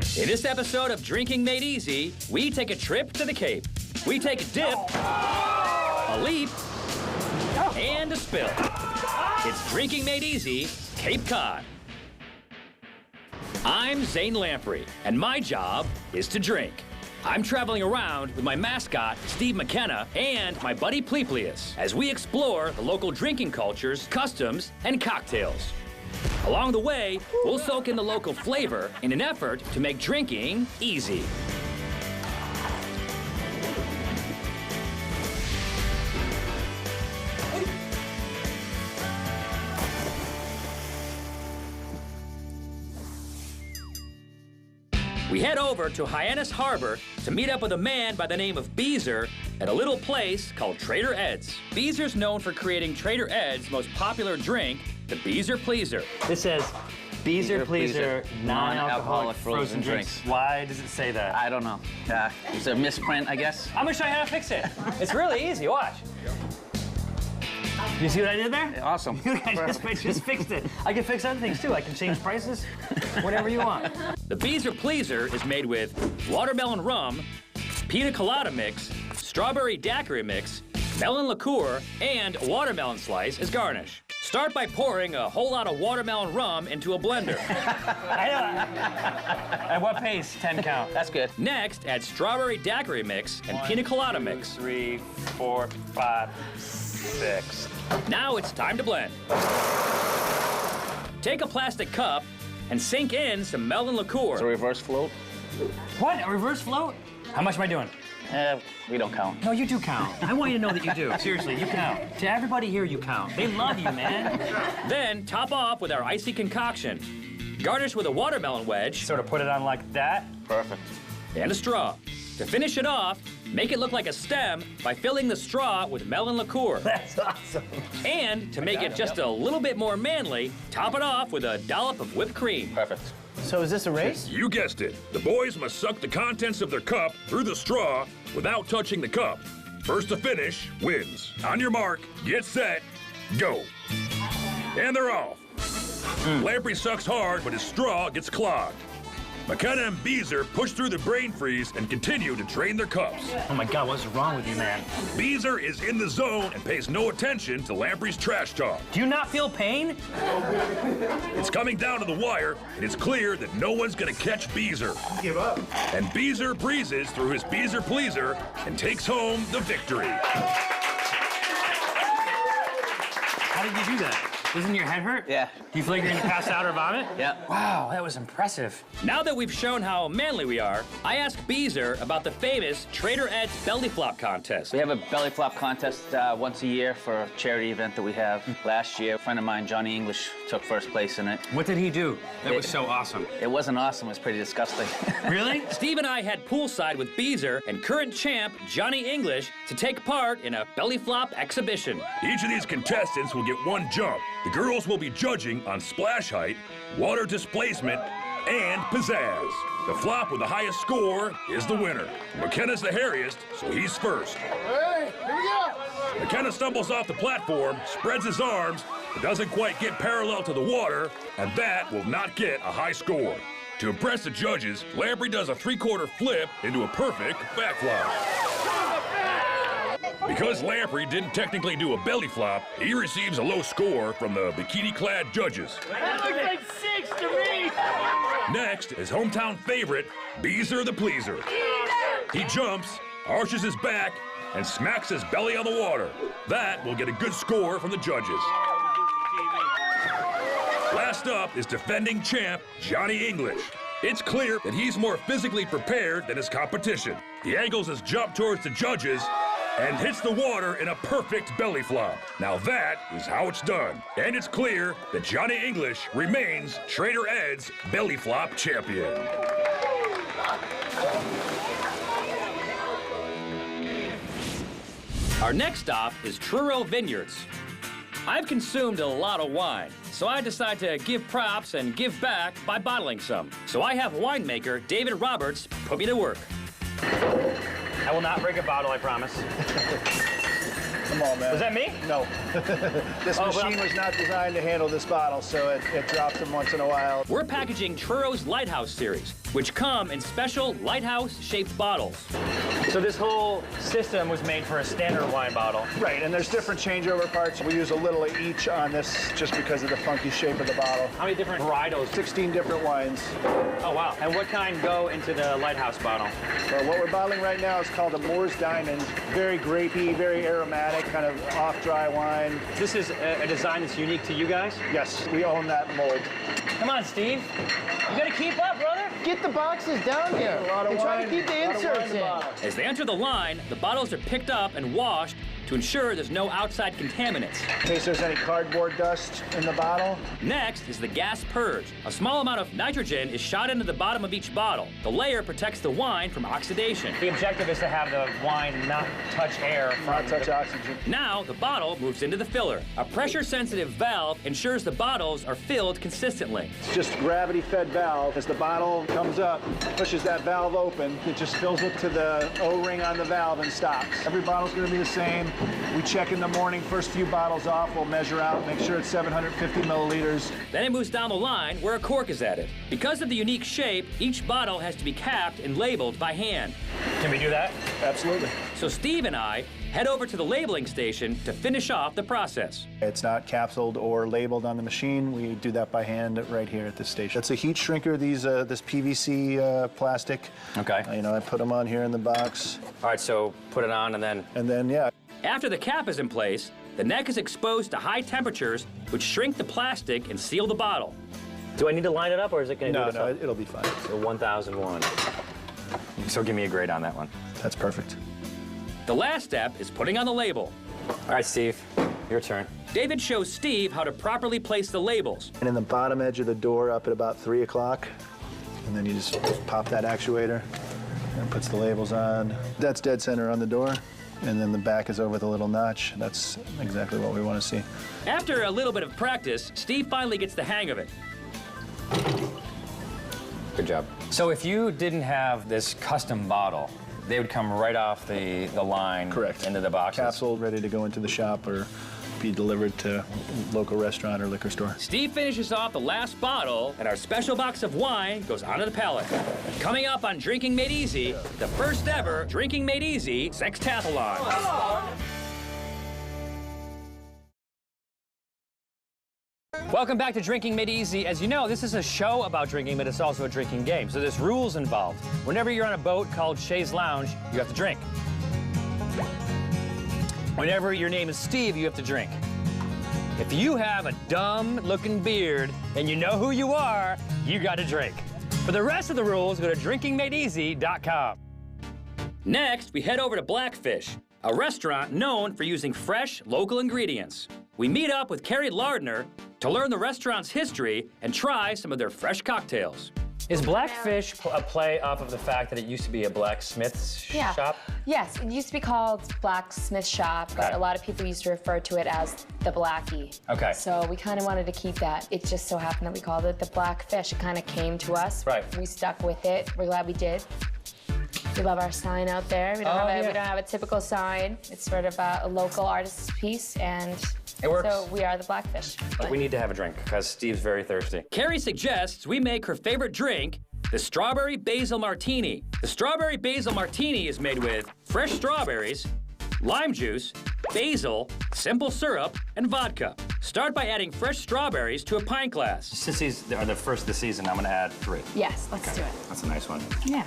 In this episode of Drinking Made Easy, we take a trip to the Cape. We take a dip, a leap, and a spill. It's Drinking Made Easy, Cape Cod. I'm Zane Lamprey, and my job is to drink. I'm traveling around with my mascot, Steve McKenna, and my buddy Pleplius, as we explore the local drinking cultures, customs, and cocktails. Along the way, we'll soak in the local flavor in an effort to make drinking easy. We head over to Hyannis Harbor to meet up with a man by the name of Beezer at a little place called Trader Ed's. Beezer's known for creating Trader Ed's most popular drink, the Beezer Pleaser. This says Beezer Pleaser, non-alcoholic frozen drinks. Why does it say that? I don't know. It's a misprint, I guess. I'm gonna show you how to fix it. It's really easy, watch. You see what I did there? Yeah, awesome. I just fixed it. I can fix other things too. I can change prices, whatever you want. The Beezer Pleaser is made with watermelon rum, pina colada mix, strawberry daiquiri mix, melon liqueur, and watermelon slice as garnish. Start by pouring a whole lot of watermelon rum into a blender. I know. At what pace? 10 count. That's good. Next, add strawberry daiquiri mix and pina colada mix. 3, 4, 5, 6. Now it's time to blend. Take a plastic cup and sink in some melon liqueur. It's a reverse float. What? A reverse float? How much am I doing? We don't count. No, you do count. I want you to know that you do. Seriously, you count. To everybody here, you count. They love you, man. Then top off with our icy concoction. Garnish with a watermelon wedge. Sort of put it on like that. Perfect. And a straw. To finish it off, make it look like a stem by filling the straw with melon liqueur. That's awesome. And to make it just a little bit more manly, top it off with a dollop of whipped cream. Perfect. So is this a race? You guessed it. The boys must suck the contents of their cup through the straw without touching the cup. First to finish wins. On your mark, get set, go. And they're off. Lamprey sucks hard, but his straw gets clogged. McKenna and Beezer push through the brain freeze and continue to train their cups. Oh my God, what's wrong with you, man? Beezer is in the zone and pays no attention to Lamprey's trash talk. Do you not feel pain? It's coming down to the wire, and it's clear that no one's gonna catch Beezer. Give up. And Beezer breezes through his Beezer Pleaser and takes home the victory. How did you do that? Doesn't your head hurt? Yeah. Do you feel like you're gonna pass out or vomit? Yeah. Wow, that was impressive. Now that we've shown how manly we are, I asked Beezer about the famous Trader Ed's belly flop contest. We have a belly flop contest once a year for a charity event that we have. Last year, a friend of mine, Johnny English, took first place in it. What did he do? That was so awesome. It wasn't awesome, it was pretty disgusting. Really? Steve and I had poolside with Beezer and current champ Johnny English to take part in a belly flop exhibition. Each of these contestants will get one jump. The girls will be judging on splash height, water displacement, and pizzazz. The flop with the highest score is the winner. McKenna's the hairiest, so he's first. Hey, here we go. McKenna stumbles off the platform, spreads his arms, but doesn't quite get parallel to the water, and that will not get a high score. To impress the judges, Lamprey does a 3/4 flip into a perfect backflip. Because Lamprey didn't technically do a belly flop, he receives a low score from the bikini-clad judges. That looks like 6 to me. Next is hometown favorite, Beezer the Pleaser. He jumps, arches his back, and smacks his belly on the water. That will get a good score from the judges. Last up is defending champ, Johnny English. It's clear that he's more physically prepared than his competition. He angles his jump towards the judges and hits the water in a perfect belly flop. Now that is how it's done. And it's clear that Johnny English remains Trader Ed's belly flop champion. Our next stop is Truro Vineyards. I've consumed a lot of wine, so I decide to give props and give back by bottling some. So I have winemaker David Roberts put me to work. I will not break a bottle, I promise. Come on, man. Was that me? No. This machine was not designed to handle this bottle, so it drops them once in a while. We're packaging Churro's Lighthouse series, which come in special lighthouse-shaped bottles. So this whole system was made for a standard wine bottle. Right, and there's different changeover parts. We use a little of each on this just because of the funky shape of the bottle. How many different varietals? 16 different wines. Oh, wow. And what kind go into the lighthouse bottle? Well, what we're bottling right now is called a Moore's Diamond. Very grapey, very aromatic, kind of off-dry wine. This is a design that's unique to you guys? Yes, we own that mold. Come on, Steve. You gotta keep up, brother. Get the boxes down here. A lot of and try wine, to keep the a lot of wine inserts the in. bottle. As they enter the line, the bottles are picked up and washed to ensure there's no outside contaminants. In case there's any cardboard dust in the bottle. Next is the gas purge. A small amount of nitrogen is shot into the bottom of each bottle. The layer protects the wine from oxidation. The objective is to have the wine not touch air from Not touch oxygen. Now, the bottle moves into the filler. A pressure-sensitive valve ensures the bottles are filled consistently. It's just gravity-fed valve. As the bottle comes up, pushes that valve open, it just fills up to the O-ring on the valve and stops. Every bottle's gonna be the same. We check in the morning, first few bottles off, we'll measure out, make sure it's 750 milliliters. Then it moves down the line where a cork is added. Because of the unique shape, each bottle has to be capped and labeled by hand. Can we do that? Absolutely. So Steve and I head over to the labeling station to finish off the process. It's not capsuled or labeled on the machine. We do that by hand right here at this station. It's a heat shrinker, this PVC plastic. Okay. I put them on here in the box. All right, so put it on and then... Yeah. After the cap is in place, the neck is exposed to high temperatures, which shrink the plastic and seal the bottle. Do I need to line it up, or is it going to do it? No, it'll be fine. So 1001. So give me a grade on that one. That's perfect. The last step is putting on the label. All right, Steve, your turn. David shows Steve how to properly place the labels. And in the bottom edge of the door up at about 3 o'clock, and then you just pop that actuator and it puts the labels on. That's dead center on the door. And then the back is over with a little notch. That's exactly what we want to see. After a little bit of practice, Steve finally gets the hang of it. Good job. So if you didn't have this custom bottle, they would come right off the line. Correct. Into the boxes. Capsule, ready to go into the shop or be delivered to local restaurant or liquor store. Steve finishes off the last bottle, and our special box of wine goes onto the pallet. Coming up on Drinking Made Easy, the first ever Drinking Made Easy Sextathlon. Welcome back to Drinking Made Easy. As you know, this is a show about drinking, but it's also a drinking game. So there's rules involved. Whenever you're on a boat called Shay's Lounge, you have to drink. Whenever your name is Steve, you have to drink. If you have a dumb-looking beard and you know who you are, you got to drink. For the rest of the rules, go to drinkingmadeeasy.com. Next, we head over to Blackfish, a restaurant known for using fresh, local ingredients. We meet up with Carrie Lardner to learn the restaurant's history and try some of their fresh cocktails. Is Blackfish a play off of the fact that it used to be a blacksmith's shop? Yes, it used to be called Blacksmith Shop, but a lot of people used to refer to it as the Blackie. Okay. So we kind of wanted to keep that. It just so happened that we called it the Blackfish. It kind of came to us. Right. We stuck with it. We're glad we did. We love our sign out there. We don't, we don't have a typical sign. It's sort of a local artist's piece, and it works. So we are the Blackfish. We need to have a drink, because Steve's very thirsty. Carrie suggests we make her favorite drink, the Strawberry Basil Martini. The Strawberry Basil Martini is made with fresh strawberries, lime juice, basil, simple syrup, and vodka. Start by adding fresh strawberries to a pint glass. Since these are the first of the season, I'm going to add 3. Yes, let's do it. That's a nice one. Yeah.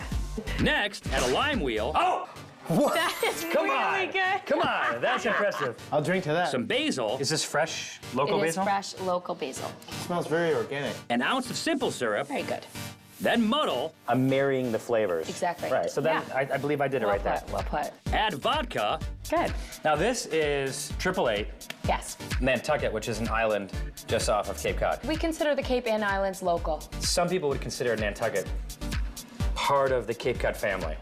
Next, add a lime wheel. Oh! What? That is Come really on. good. Come on, that's impressive. I'll drink to that. Some basil, Is this fresh local It is basil? fresh local basil. It smells very organic. an ounce of simple syrup, Very good. then muddle, I'm marrying the flavors. Exactly. Right, so then Yeah. I believe I did it Well right there. put, well put. add vodka, Good. Now this is 888 Yes. Nantucket, which is an island just off of Cape Cod. We consider the Cape and Islands local. Some people would consider Nantucket part of the Cape Cod family.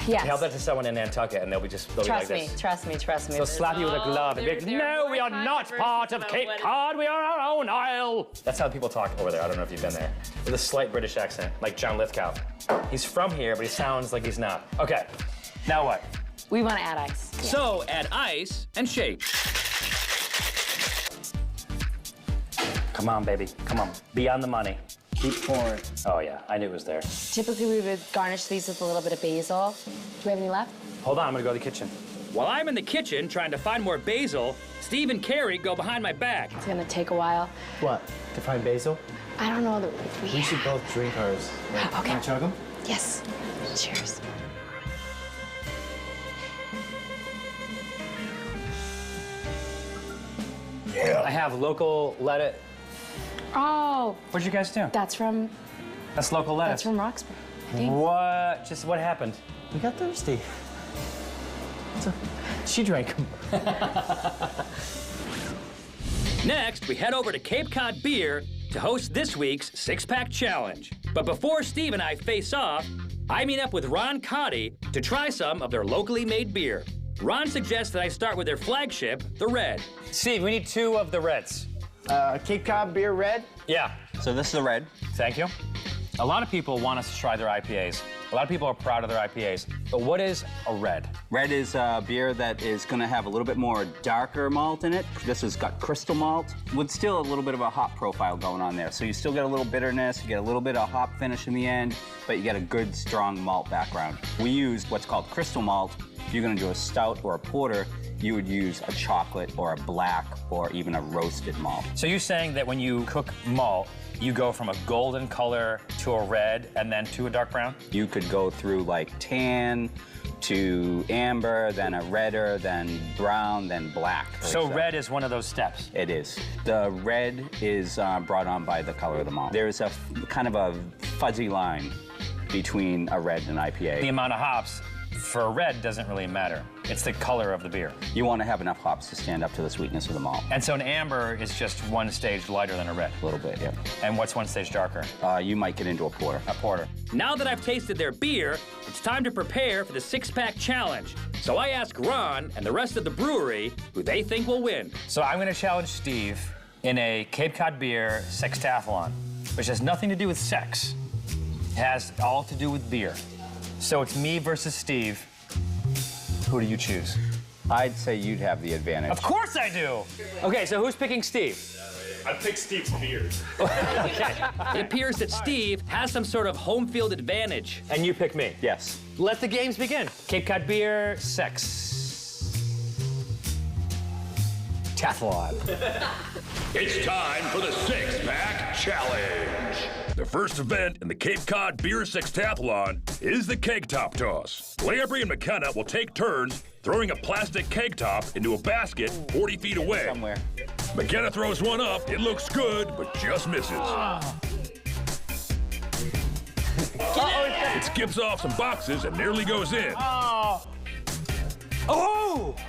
Yes. Tell that to someone in Nantucket and they'll be Trust like me, this. trust me, trust me. They'll slap you with a glove and be like, no, we are not part of Cape Cod, we are our own isle. That's how people talk over there. I don't know if you've been there. With a slight British accent, like John Lithgow. He's from here, but he sounds like he's not. Okay, now what? We want to add ice. Yeah. So add ice and shake. Come on, baby. Come on. Be on the money. Keep pouring. Oh, yeah. I knew it was there. Typically, we would garnish these with a little bit of basil. Do we have any left? Hold on. I'm going to go to the kitchen. While I'm in the kitchen trying to find more basil, Steve and Carrie go behind my back. It's going to take a while. What? To find basil? I don't know. We should both drink ours. Okay. Can I chug them? Yes. Cheers. I have local lettuce. Oh, What'd you guys do? that's from Local lettuce. Roxbury, I think. What? Just what happened? We got thirsty. She drank them. Next, we head over to Cape Cod Beer to host this week's six-pack challenge. But before Steve and I face off, I meet up with Ron Cotty to try some of their locally made beer. Ron suggests that I start with their flagship, the Red. Steve, we need 2 of the reds. Cape Cod Beer Red? Yeah. So this is the red. Thank you. A lot of people want us to try their IPAs. A lot of people are proud of their IPAs. But what is a red? Red is a beer that is going to have a little bit more darker malt in it. This has got crystal malt with still a little bit of a hop profile going on there. So you still get a little bitterness, you get a little bit of hop finish in the end, but you get a good, strong malt background. We use what's called crystal malt. If you're going to do a stout or a porter, you would use a chocolate or a black or even a roasted malt. So you're saying that when you cook malt, you go from a golden color to a red and then to a dark brown? You could go through like tan to amber, then a redder, then brown, then black. So red is one of those steps? It is. The red is brought on by the color of the malt. There's a kind of a fuzzy line between a red and IPA. The amount of hops for a red doesn't really matter. It's the color of the beer. You want to have enough hops to stand up to the sweetness of the malt. And so an amber is just one stage lighter than a red. A little bit, yeah. And what's one stage darker? You might get into a porter. A porter. Now that I've tasted their beer, it's time to prepare for the six-pack challenge. So I ask Ron and the rest of the brewery who they think will win. So I'm going to challenge Steve in a Cape Cod beer sextathlon, which has nothing to do with sex. It has all to do with beer. So it's me versus Steve. Who do you choose? I'd say you'd have the advantage. Of course I do! Okay, so who's picking Steve? I picked Steve's beer. It appears that Steve has some sort of home field advantage. And you pick me. Yes. Let the games begin. Cape Cod beer, sex. Tathlon. It's time for the six-pack challenge. The first event in the Cape Cod Beer Sextathlon is the keg top toss. Lamprey and McKenna will take turns throwing a plastic keg top into a basket 40 feet away. Somewhere. McKenna throws one up. It looks good, but just misses. It skips off some boxes and nearly goes in. Oh!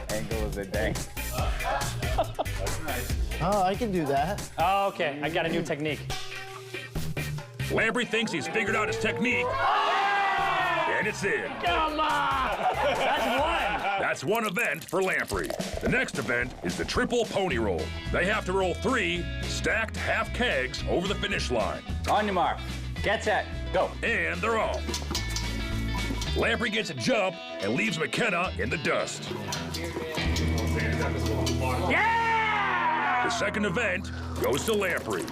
Angle is a dang. Oh, I can do that. Oh, okay, I got a new technique. Lamprey thinks he's figured out his technique. And it's in. Come on! That's one! That's one event for Lamprey. The next event is the triple pony roll. They have to roll 3 stacked half kegs over the finish line. On your mark. Get set. Go. And they're off. Lamprey gets a jump and leaves McKenna in the dust. Yeah! The second event goes to Lamprey.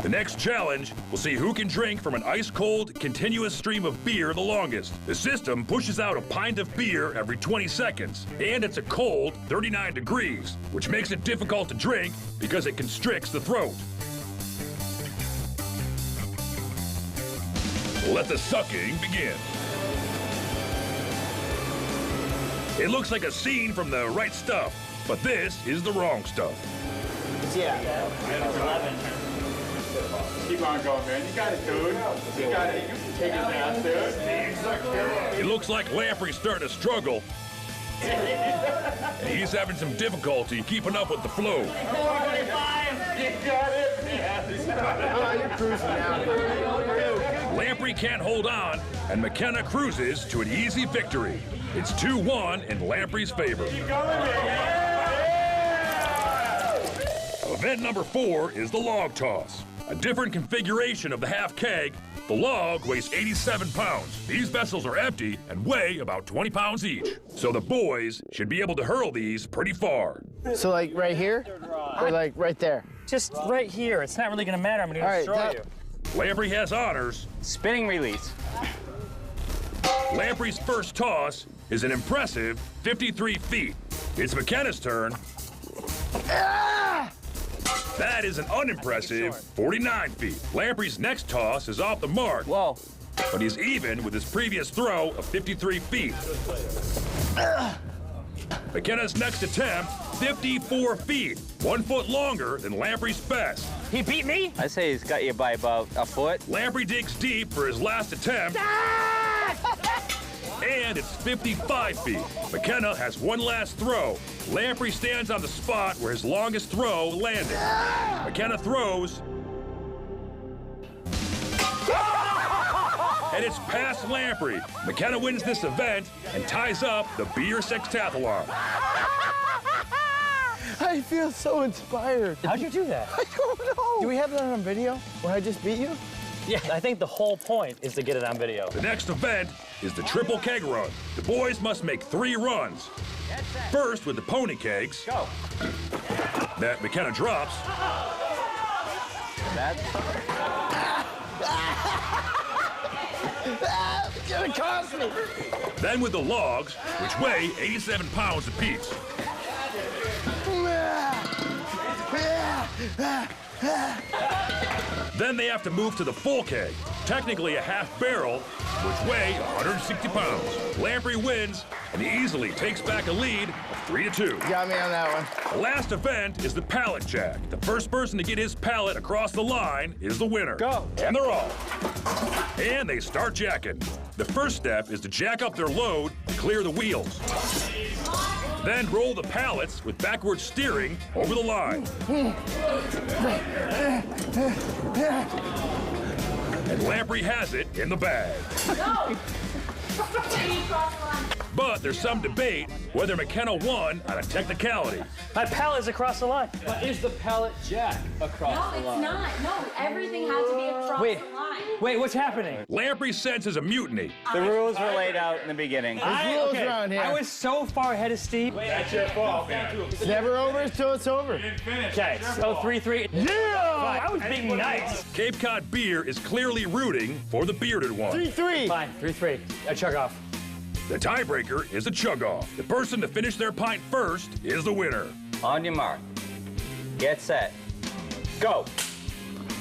The next challenge will see who can drink from an ice-cold, continuous stream of beer the longest. The system pushes out a pint of beer every 20 seconds, and it's a cold 39 degrees, which makes it difficult to drink because it constricts the throat. Let the sucking begin. It looks like a scene from The Right Stuff, but this is the wrong stuff. Yeah. Keep on going, man. You got it, dude. You got it. You can take it down, dude. It looks like Lamprey's starting to struggle. And he's having some difficulty keeping up with the flow. 425. You got it. You're cruising now. Lamprey can't hold on, and McKenna cruises to an easy victory. It's 2-1 in Lamprey's favor. Event number 4 is the log toss, a different configuration of the half keg The log weighs 87 pounds. These vessels are empty and weigh about 20 pounds each. So the boys should be able to hurl these pretty far. So like right here, or like right there? Just right here. It's not really gonna matter. I'm gonna All right, destroy you. Lamprey has honors. Spinning release. Lamprey's first toss is an impressive 53 feet. It's McKenna's turn. That is an unimpressive 49 feet. Lamprey's next toss is off the mark. Whoa. But he's even with his previous throw of 53 feet. McKenna's next attempt, 54 feet, 1 foot longer than Lamprey's best. He beat me? I say he's got you by about a foot. Lamprey digs deep for his last attempt. And it's 55 feet. McKenna has one last throw. Lamprey stands on the spot where his longest throw landed. McKenna throws. And it's past Lamprey. McKenna wins this event and ties up the beer sextathlon. I feel so inspired. How'd you do that? I don't know. Do we have that on video where I just beat you? Yeah, I think the whole point is to get it on video. The next event is the triple keg run. The boys must make 3 runs. First with the pony kegs. Go. That McKenna drops. That's It's gonna cost me. Then with the logs, which weigh 87 pounds apiece. Then they have to move to the full keg, technically a half barrel, which weigh 160 pounds. Lamprey wins and easily takes back a lead of 3-2. Got me on that one. The last event is the pallet jack. The first person to get his pallet across the line is the winner. Go. And they're off. And they start jacking. The first step is to jack up their load and clear the wheels. Then roll the pallets with backward steering over the line. And Lamprey has it in the bag. But there's some debate whether McKenna won on a technicality. My pallet's across the line. But is the pallet jack across the line? No, it's not. No, everything has to be across Wait. the line. Wait, what's happening? Lamprey senses a mutiny. the rules were laid out in the beginning. rules around here. I was so far ahead of Steve. That's your fault, man. It's never over until it's over. Okay, so 3-3. Yeah! I was being nice. Cape Cod Beer is clearly rooting for the bearded one. 3-3. Fine, 3-3. I chug off. The tiebreaker is a chug-off. The person to finish their pint first is the winner. On your mark. Get set. Go.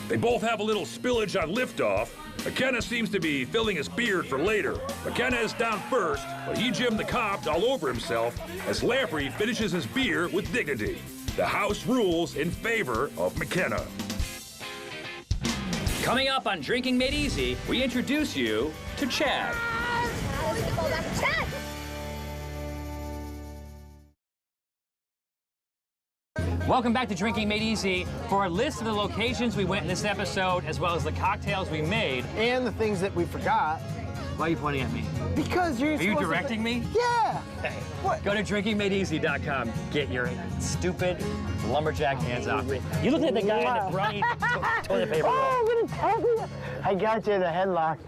They both have a little spillage on liftoff. McKenna seems to be filling his beard for later. McKenna is down first, but he Jim the Copped all over himself as Lamprey finishes his beer with dignity. The house rules in favor of McKenna. Coming up on Drinking Made Easy, we introduce you to Chad. Welcome back to Drinking Made Easy. For a list of the locations we went in this episode, as well as the cocktails we made. And the things that we forgot. Why are you pointing at me? Because you're Are you directing me? Yeah. What? Go to drinkingmadeeasy.com. Get your stupid lumberjack hands off me. You look like the guy in the brownie toilet paper roll. Oh, I'm gonna tell you. I got you in the headlock.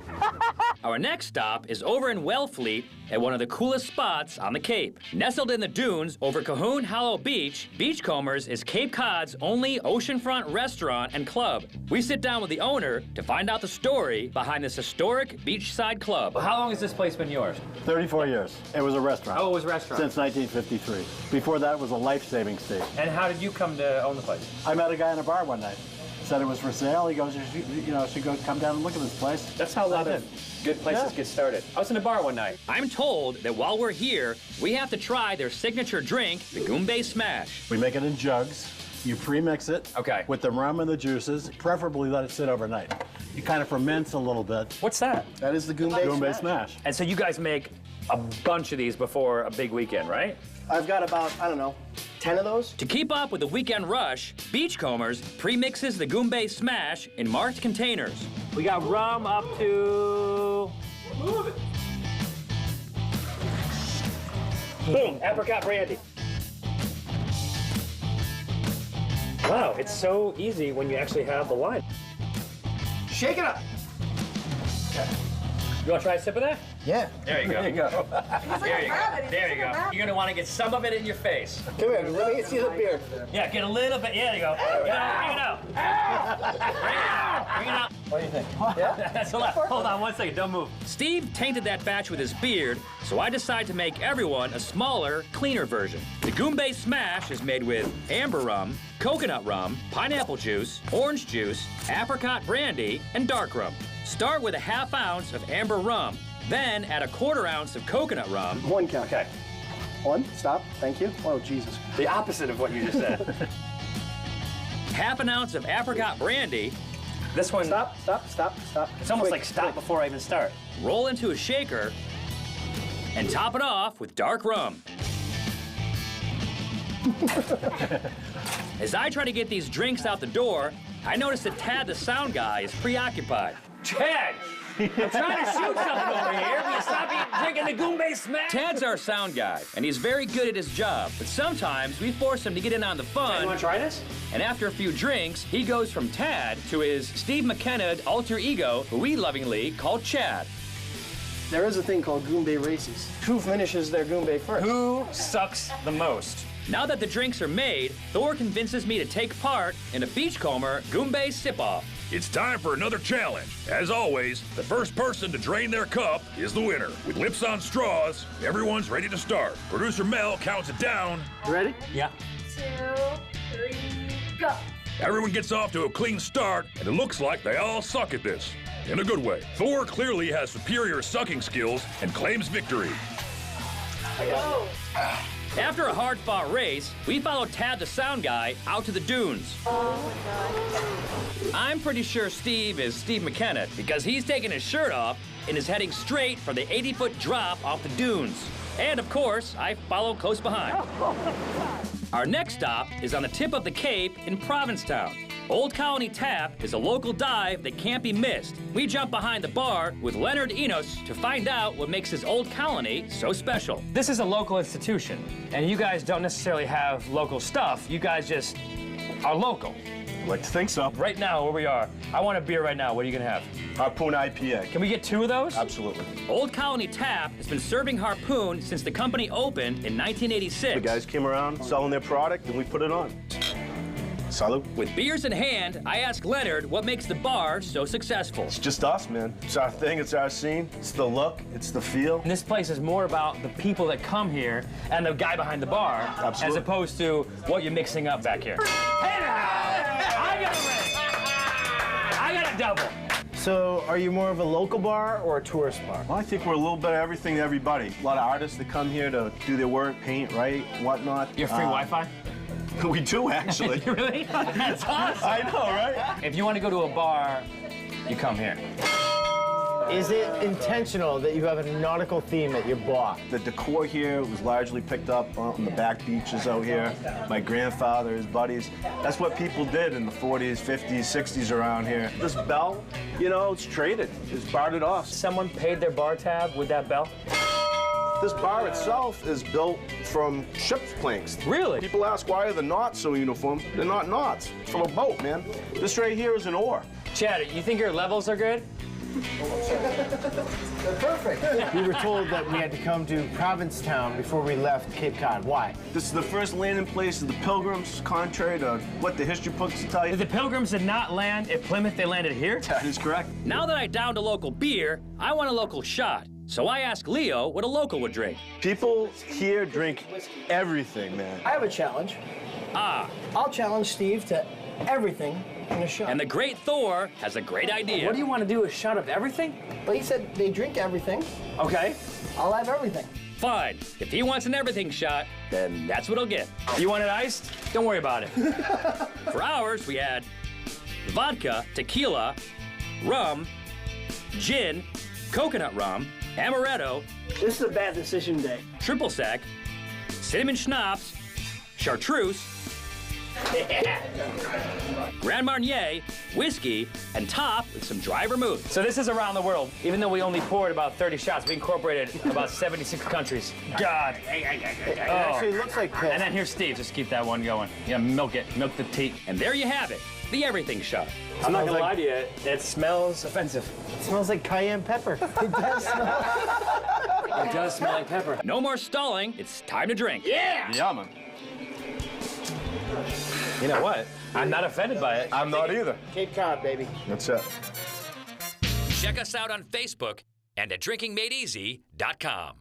Our next stop is over in Wellfleet at one of the coolest spots on the Cape. Nestled in the dunes over Cahoon Hollow Beach, Beachcombers is Cape Cod's only oceanfront restaurant and club. We sit down with the owner to find out the story behind this historic beachside club. How long has this place been yours? 34 years. It was a restaurant. Oh, it was a restaurant. Since 1953. Before that, it was a life-saving station. And how did you come to own the place? I met a guy in a bar one night. Said it was for sale. He goes, should go come down and look at this place. That's how a lot of good places Yeah. get started. I was in a bar one night. I'm told that while we're here, we have to try their signature drink, the Goombay Smash. We make it in jugs. You pre-mix it Okay. with the rum and the juices. Preferably let it sit overnight. It kind of ferments a little bit. What's that? That is the Goombay Goombay Smash. Smash. And so you guys make a bunch of these before a big weekend, right? I've got about, I don't know, 10 of those. To keep up with the weekend rush, Beachcombers pre-mixes the Goombay Smash in marked containers. We got rum up to... Boom, apricot brandy. Wow, it's so easy when you actually have the line. Shake it up. You want to try a sip of that? Yeah. There you go. There you go. There you go. There you go. You're going to want to get some of it in your face. Come here, let me see the beer. Yeah, get a little bit. Yeah, there you go. Bring it out. Bring it out. Bring it out. What do you think? Yeah? That's a lot. Hold on 1 second. Don't move. Steve tainted that batch with his beard, so I decided to make everyone a smaller, cleaner version. The Goombay Smash is made with amber rum, coconut rum, pineapple juice, orange juice, apricot brandy, and dark rum. Start with a ½ ounce of amber rum, then add a ¼ ounce of coconut rum. 1 count. Okay. 1, stop, thank you. Oh, Jesus. The opposite of what you just said. ½ ounce of apricot brandy. This one. Stop. It's almost Quick, like stop before I even start. Roll into a shaker, and top it off with dark rum. As I try to get these drinks out the door, I notice that Tad the sound guy is preoccupied. Chad! I'm trying to shoot something over here. Will you stop drinking the Goombay Smash? Tad's our sound guy, and he's very good at his job, but sometimes we force him to get in on the fun. You want to try this? And after a few drinks, he goes from Tad to his Steve McKenna alter ego, who we lovingly call Chad. There is a thing called Goombay races. Who finishes their Goombay first? Who sucks the most? Now that the drinks are made, Thor convinces me to take part in a Beachcomber Goombay sip-off. It's time for another challenge. As always, the first person to drain their cup is the winner. With lips on straws, everyone's ready to start. Producer Mel counts it down. You ready? Yeah. 2, 3, go. Everyone gets off to a clean start, and it looks like they all suck at this. In a good way. Thor clearly has superior sucking skills and claims victory. Go. After a hard-fought race, we follow Tad the sound guy out to the dunes. I'm pretty sure Steve is Steve McKenna because he's taking his shirt off and is heading straight for the 80-foot drop off the dunes. And of course, I follow close behind. Our next stop is on the tip of the Cape in Provincetown. Old Colony Tap is a local dive that can't be missed. We jump behind the bar with Leonard Enos to find out what makes his Old Colony so special. This is a local institution, and you guys don't necessarily have local stuff. You guys just are local. I'd like to think so. Right now, where we are, I want a beer right now. What are you gonna have? Harpoon IPA. Can we get 2 of those? Absolutely. Old Colony Tap has been serving Harpoon since the company opened in 1986. The guys came around selling their product, and we put it on. Salud. With beers in hand, I ask Leonard what makes the bar so successful. It's just us, man. It's our thing, it's our scene. It's the look, it's the feel. And this place is more about the people that come here and the guy behind the bar, Absolutely. as opposed to what you're mixing up back here. Hey now! I got a double. So, are you more of a local bar or a tourist bar? Well, I think we're a little bit of everything to everybody. A lot of artists that come here to do their work, paint, write, whatnot. You have free Wi-Fi? We do, actually. Really? That's awesome. I know, right? If you want to go to a bar, you come here. Is it intentional that you have a nautical theme at your bar? The decor here was largely picked up on the back beaches out here. My grandfather, his buddies. That's what people did in the 40s, 50s, 60s around here. This bell, you know, it's traded. Just bartered off. Someone paid their bar tab with that bell? This bar itself is built from ship's planks. Really? People ask why are the knots so uniform? They're not knots. It's from a boat, man. This right here is an oar. Chad, you think your levels are good? They're perfect. We were told that we had to come to Provincetown before we left Cape Cod. Why? This is the first landing place of the Pilgrims, contrary to what the history books tell you. The Pilgrims did not land at Plymouth, they landed here? That is correct. Now that I downed a local beer, I want a local shot. So I asked Leo what a local would drink. People here drink everything, man. I have a challenge. I'll challenge Steve to everything in a shot. And the great Thor has a great idea. What do you want to do, a shot of everything? But he said they drink everything. Okay. I'll have everything. Fine. If he wants an everything shot, then that's what he'll get. You want it iced? Don't worry about it. For ours, we had vodka, tequila, rum, gin, coconut rum, amaretto, This is a bad decision day. triple sec, cinnamon schnapps, chartreuse, Grand Marnier, whiskey, and top with some dry vermouth. So this is around the world. Even though we only poured about 30 shots, we incorporated about 76 countries. God. It actually looks like piss. And then here's Steve. Just keep that one going. Yeah, milk it. Milk the tea. And there you have it. the everything shop. I'm not gonna like- lie to you, it smells offensive. It smells like cayenne pepper. It does smell. It does smell like pepper. No more stalling. It's time to drink. Yeah! Yeah, man. You know what? I'm not offended by it. I'm not either. Cape Cod, baby. That's it. Check us out on Facebook and at drinkingmadeeasy.com.